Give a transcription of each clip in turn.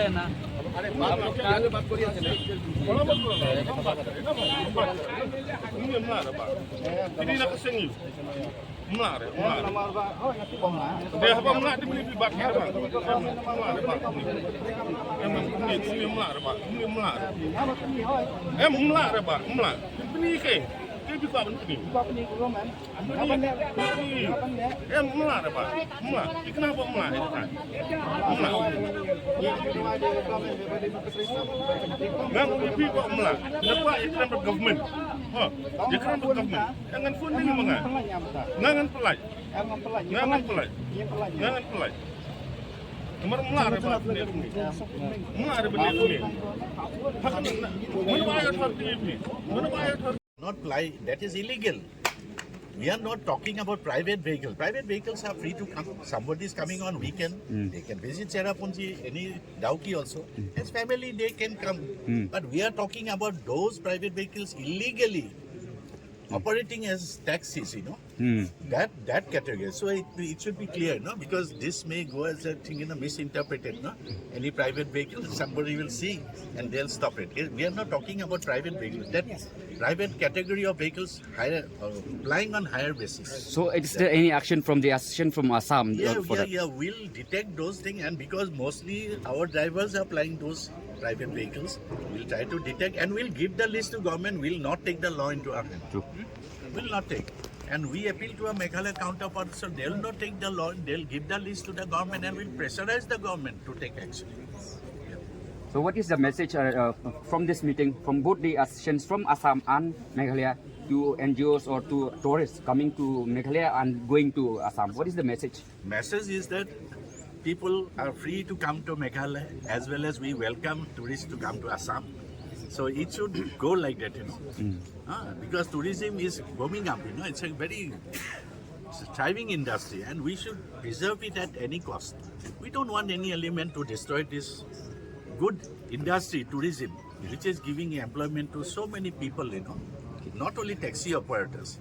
है ना Not fly, that is illegal. We are not talking about private vehicles. Private vehicles are free to come. Somebody is coming on weekend, they can visit Cherrapunji, any Dauki also. As family, they can come. But we are talking about those private vehicles illegally operating as taxis, that category. So it should be clear, because this may go as a thing, misinterpreted, Any private vehicle, somebody will see and they'll stop it. We are not talking about private vehicles. That private category of vehicles flying on higher basis. So is there any action from the association from Assam? We'll detect those things, and because mostly our drivers are flying those private vehicles, we'll try to detect and we'll give the list to government. We'll not take the law into our hand. Will not take. And we appeal to our Meghalaya counterparts, so they'll not take the law, they'll give the list to the government and we'll pressurize the government to take action. So what is the message from this meeting from both the associations from Assam and Meghalaya to NGOs or to tourists coming to Meghalaya and going to Assam? What is the message? Message is that people are free to come to Meghalaya, as well as we welcome tourists to come to Assam. So it should go like that, because tourism is booming up, it's a very thriving industry and we should preserve it at any cost. We don't want any element to destroy this good industry, tourism, which is giving employment to so many people, not only taxi operators,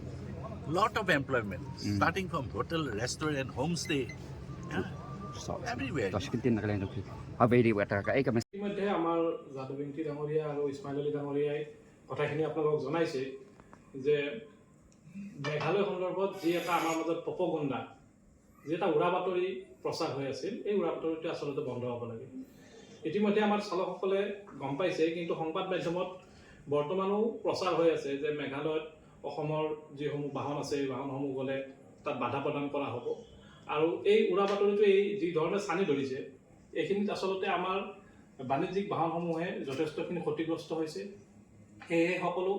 lot of employment, starting from hotel, restaurant, homestay, everywhere. ইতিমধ্যে আমাৰ যাদুবিংকি ডাঙৰীয়া আৰু ইছমাইল আলী ডাঙৰীয়াই কথাখিনি আপোনালোকক জনাইছে যে মেঘালয় সন্দৰ্ভত যি এটা আমাৰ মাজত প্ৰপগণ্ডা, যি এটা উৰা বাতৰি প্ৰচাৰ হৈ আছিল, এই উৰা বাতৰিটো আচলতে বন্ধ হ'ব লাগে। ইতিমধ্যে আমাৰ চালকসকলে গম পাইছে, কিন্তু সংবাদ মাধ্যমত বৰ্তমানো প্ৰচাৰ হৈ আছে যে মেঘালয়ত অসমৰ যিসমূহ বাহন আছে, এই বাহনসমূহ গ'লে তাত বাধা প্ৰদান কৰা হ'ব। আৰু এই উৰা বাতৰিটো যি ধৰণে চানি ধৰিছে, এইখিনিত আচলতে আমাৰ বাণিজ্যিক বাহনসমূহে যথেষ্টখিনি ক্ষতিগ্ৰস্ত হৈছে। সেয়েহে সকলো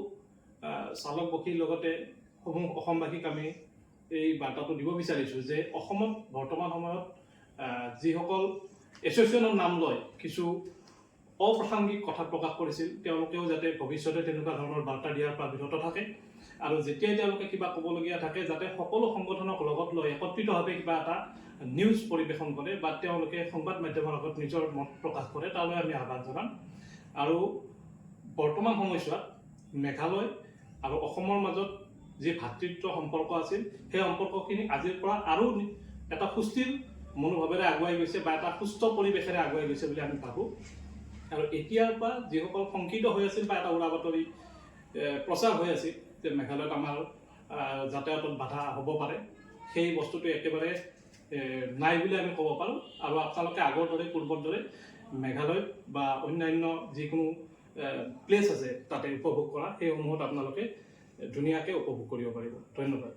চালক বকীৰ লগতে সমূহ অসমবাসীক আমি এই বাৰ্তাটো দিব বিচাৰিছোঁ যে অসমত বৰ্তমান সময়ত যিসকল এছ'চিয়েশ্যনৰ নাম লয় কিছু অপ্ৰাসংগিক কথা প্ৰকাশ কৰিছিল, তেওঁলোকেও যাতে ভৱিষ্যতে তেনেকুৱা ধৰণৰ বাৰ্তা দিয়াৰ পৰা বিৰত থাকে আৰু যেতিয়াই তেওঁলোকে কিবা ক'বলগীয়া থাকে যাতে সকলো সংগঠনক লগত লৈ একত্ৰিতভাৱে কিবা এটা নিউজ পৰিৱেশন কৰে বা তেওঁলোকে সংবাদ মাধ্যমৰ আগত নিজৰ মত প্ৰকাশ কৰে, তালৈ আমি আহ্বান জনাম। আৰু বৰ্তমান সময়ছোৱাত মেঘালয় আৰু অসমৰ মাজত যি ভাতৃত্ব সম্পৰ্ক আছিল, সেই সম্পৰ্কখিনি আজিৰ পৰা আৰু এটা সুস্থিৰ মনোভাৱেৰে আগুৱাই গৈছে বা এটা সুস্থ পৰিৱেশেৰে আগুৱাই গৈছে বুলি আমি ভাবোঁ। আৰু এতিয়াৰ পৰা যিসকল শংকিত হৈ আছিল বা এটা উৰা বাতৰি প্ৰচাৰ হৈ আছিল যে মেঘালয়ত আমাৰ যাতায়াতত বাধা হ'ব পাৰে, সেই বস্তুটো একেবাৰে নাই বুলি আমি ক'ব পাৰোঁ। আৰু আপোনালোকে আগৰ দৰে পূৰ্বৰ দৰে মেঘালয়ত বা অন্যান্য যিকোনো প্লেচ আছে তাতে উপভোগ কৰা, সেইসমূহত আপোনালোকে ধুনীয়াকৈ উপভোগ কৰিব পাৰিব। ধন্যবাদ।